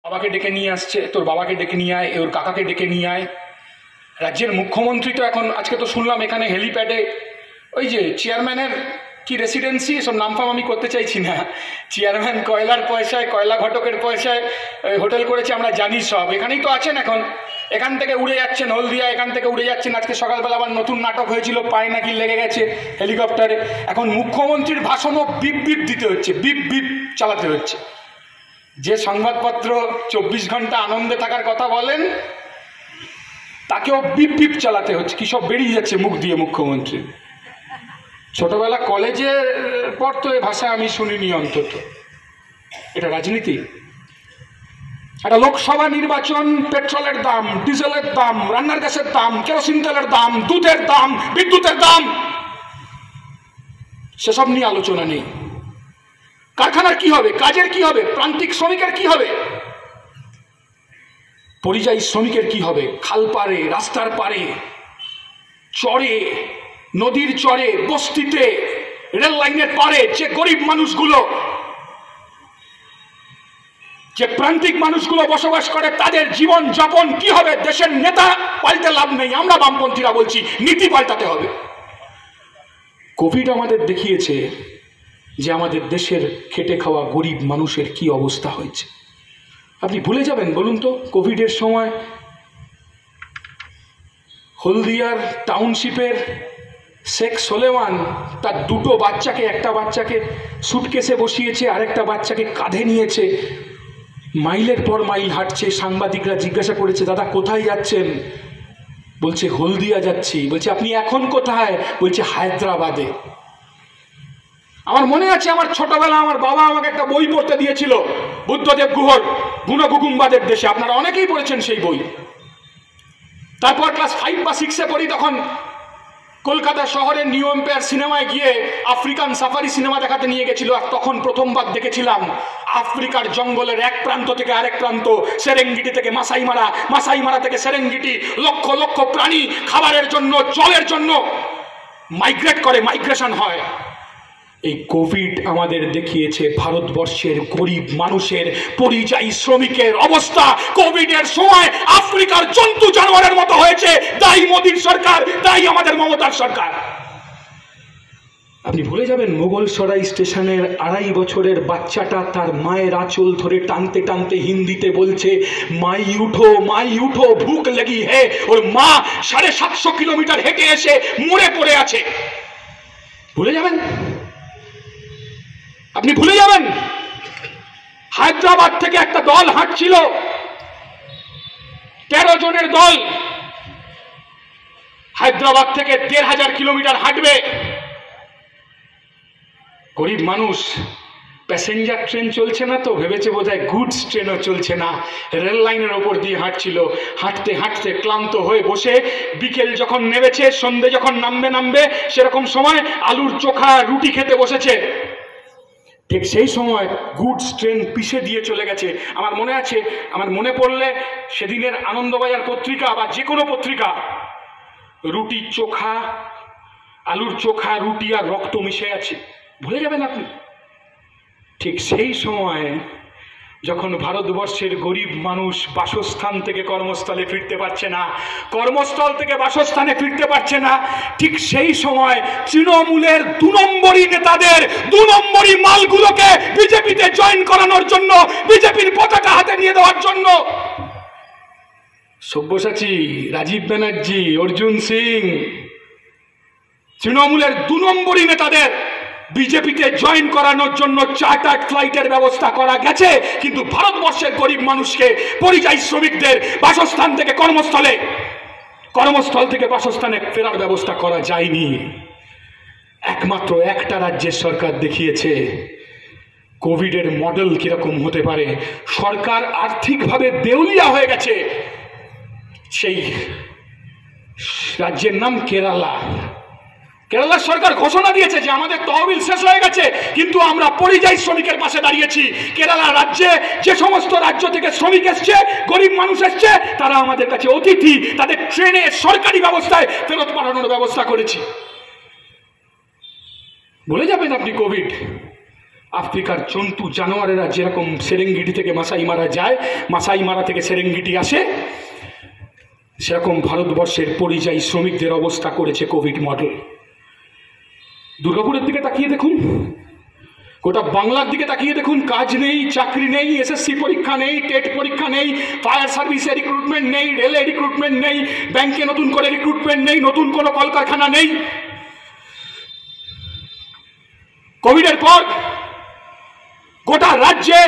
বাবাকে ডেকে নিয়ে আসছে, তোর বাবাকে ডেকে নিয়ে আয়, ওর কাকাকে ডেকে নিয়ে আয়। রাজ্যের মুখ্যমন্ত্রী তো এখন, আজকে তো শুনলাম এখানে হেলিপ্যাডে ওই যে চেয়ারম্যানের কি রেসিডেন্সি, এসব নামফাম আমি করতে চাইছি না, চেয়ারম্যান কয়লার পয়সায়, কয়লা ঘটকের পয়সায় হোটেল করেছে, আমরা জানি সব। এখানেই তো আছেন এখন, এখান থেকে উড়ে যাচ্ছেন হলদিয়া, এখান থেকে উড়ে যাচ্ছেন। আজকে সকালবেলা আবার নতুন নাটক হয়েছিল, পায়ে নাকি লেগে গেছে হেলিকপ্টারে। এখন মুখ্যমন্ত্রীর ভাষণও বিপ বিপ দিতে হচ্ছে, বিপ বিপ চালাতে হচ্ছে। যে সংবাদপত্র 24 ঘন্টা আনন্দে থাকার কথা বলেন, তাকেও বিপ বিপ চালাতে হচ্ছে। কি সব বেরিয়ে যাচ্ছে মুখ দিয়ে মুখ্যমন্ত্রী। ছোটবেলা কলেজে পড়তো এ ভাষা আমি শুনিনি অন্তত। এটা রাজনীতি? একটা লোকসভা নির্বাচন, পেট্রোলের দাম, ডিজেলের দাম, রান্নার গ্যাসের দাম, কেরোসিন তেলের দাম, দুধের দাম, বিদ্যুতের দাম, সেসব নিয়ে আলোচনা নেই। কারখানার কি হবে, কাজের কি হবে, প্রান্তিক শ্রমিকের কি হবে, পরিযায়ী শ্রমিকের কি হবে, খাল পারে, রাস্তার পারে, চরে, নদীর চরে, বস্তিতে, রেল লাইনের পারে যে গরিব মানুষগুলো, যে প্রান্তিক মানুষগুলো বসবাস করে, তাদের জীবন যাপন কি হবে? দেশের নেতা পাল্টে লাভ নেই, আমরা বামপন্থীরা বলছি নীতি পাল্টাতে হবে। কোভিড আমাদের দেখিয়েছে যে আমাদের দেশের খেটে খাওয়া গরিব মানুষের কি অবস্থা হয়েছে। আপনি ভুলে যাবেন বলুন তো? কোভিডের সময় হলদিয়ার টাউনশিপের শেখ সোলেমান তার দুটো বাচ্চাকে, একটা বাচ্চাকে সুটকেসে বসিয়েছে, আরেকটা বাচ্চাকে কাঁধে নিয়েছে, মাইলের পর মাইল হাঁটছে। সাংবাদিকরা জিজ্ঞাসা করেছে, দাদা কোথায় যাচ্ছেন? বলছে হলদিয়া যাচ্ছি। বলছে আপনি এখন কোথায়? বলছে হায়দ্রাবাদে। আমার মনে আছে, আমার ছোটবেলা আমার বাবা আমাকে একটা বই পড়তে দিয়েছিল, বুদ্ধদেব গুহর গুণগুকুম্বাদের দেশে। আপনারা অনেকেই পড়েছেন সেই বই। তারপর ক্লাস 5 বা 6-এ পড়ি, তখন কলকাতা শহরের নিউ এম্পায়ার সিনেমায় গিয়ে আফ্রিকান সাফারি সিনেমা দেখাতে নিয়ে গেছিল। আর তখন প্রথমবার দেখেছিলাম আফ্রিকার জঙ্গলের এক প্রান্ত থেকে আরেক প্রান্ত, সেরেঙ্গিটি থেকে মাসাইমারা, মাসাইমারা থেকে সেরেঙ্গিটি, লক্ষ লক্ষ প্রাণী খাবারের জন্য, জলের জন্য মাইগ্রেট করে, মাইগ্রেশন হয়। এই কোভিড আমাদের দেখিয়েছে ভারতবর্ষের গরিব মানুষের, পরিযায়ী শ্রমিকের অবস্থা কোভিডের সময় আফ্রিকার জন্তু জানোয়ারের মতো হয়েছে। দায়ী মোদীর সরকার, দায়ী আমাদের মমতার সরকার। আপনি ভুলে যাবেন মোগলসরাই স্টেশনের 2.5 বছরের বাচ্চাটা তার মায়ের আঁচল ধরে টানতে টানতে হিন্দিতে বলছে, মাই উঠো, ভুক লেগি হে। ওর মা 750 কিলোমিটার হেঁটে এসে মরে পড়ে আছে। ভুলে যাবেন? আপনি ভুলে যাবেন? হায়দ্রাবাদ থেকে একটা দল হাঁটছিল, 13 জনের দল, হায়দ্রাবাদ থেকে 1500 কিলোমিটার হাঁটবে। গরিব মানুষ, প্যাসেঞ্জার ট্রেন চলছে না তো ভেবেছে বোধহয় গুডস ট্রেনও চলছে না, রেল লাইনের ওপর দিয়ে হাঁটছিল। হাঁটতে হাঁটতে ক্লান্ত হয়ে বসে, বিকেল যখন নেমেছে, সন্ধে যখন নামবে সেরকম সময় আলুর চোখা রুটি খেতে বসেছে। ঠিক সেই সময় গুডস ট্রেন পিষে দিয়ে চলে গেছে। আমার মনে আছে, আমার মনে পড়লে সেদিনের আনন্দবাজার পত্রিকা বা যে কোনো পত্রিকা, রুটি চোখা, আলুর চোখা, রুটি আর রক্ত মিশে আছে। ভুলে যাবেন আপনি? ঠিক সেই সময় যখন ভারতবর্ষের গরিব মানুষ বাসস্থান থেকে কর্মস্থলে ফিরতে পারছে না, কর্মস্থল থেকে বাসস্থানে ফিরতে পারছে না, ঠিক সেই সময় তৃণমূলের 2 নম্বরী নেতাদের, 2 নম্বরী মালগুলোকে বিজেপিতে জয়েন করানোর জন্য, বিজেপির পতাকা হাতে নিয়ে দেওয়ার জন্য সব্যসাচী, রাজীব ব্যানার্জি, অর্জুন সিং, তৃণমূলের 2 নম্বরী নেতাদের বিজেপিতে জয়েন করানোর জন্য চার্টার্ড ফ্লাইটের ব্যবস্থা করা গেছে। কিন্তু ভারতবর্ষের গরিব মানুষকে, পরিযায়ী শ্রমিকদের বাসস্থান থেকে কর্মস্থলে, কর্মস্থল থেকে বাসস্থানে ফেরার ব্যবস্থা করা যায়নি। একমাত্র একটা রাজ্যের সরকার দেখিয়েছে কোভিডের মডেল কিরকম হতে পারে। সরকার আর্থিকভাবে দেউলিয়া হয়ে গেছে। সেই রাজ্যের নাম কেরালা। কেরালার সরকার ঘোষণা দিয়েছে যে আমাদের তহবিল শেষ হয়ে গেছে, কিন্তু আমরা পরিযায়ী শ্রমিকের পাশে দাঁড়িয়েছি। কেরালা রাজ্যে যে সমস্ত রাজ্য থেকে শ্রমিক এসছে, গরিব মানুষ এসছে, তারা আমাদের কাছে অতিথি, তাদের ট্রেনে সরকারি ব্যবস্থায় ফেরত পাঠানোর ব্যবস্থা করেছি। ভুলে যাবেন আপনি কোভিড? আফ্রিকার জন্তু জানোয়ারেরা যেরকম সেরেঙ্গিটি থেকে মাসাই মারা যায়, মাসাই মারা থেকে সেরেঙ্গিটি আসে, সেরকম ভারতবর্ষের পরিযায়ী শ্রমিকদের অবস্থা করেছে কোভিড মডেল। দুর্গাপুরের দিকে তাকিয়ে দেখুন, গোটা বাংলার দিকে তাকিয়ে দেখুন, কাজ নেই, চাকরি নেই, এসএসসি পরীক্ষা নেই, টেট পরীক্ষা নেই, ফায়ার সার্ভিসে রিক্রুটমেন্ট নেই, রেলে রিক্রুটমেন্ট নেই, ব্যাংকে নতুন করে রিক্রুটমেন্ট নেই, নতুন কোনো কলকারখানা নেই। কোভিডের পর গোটা রাজ্যে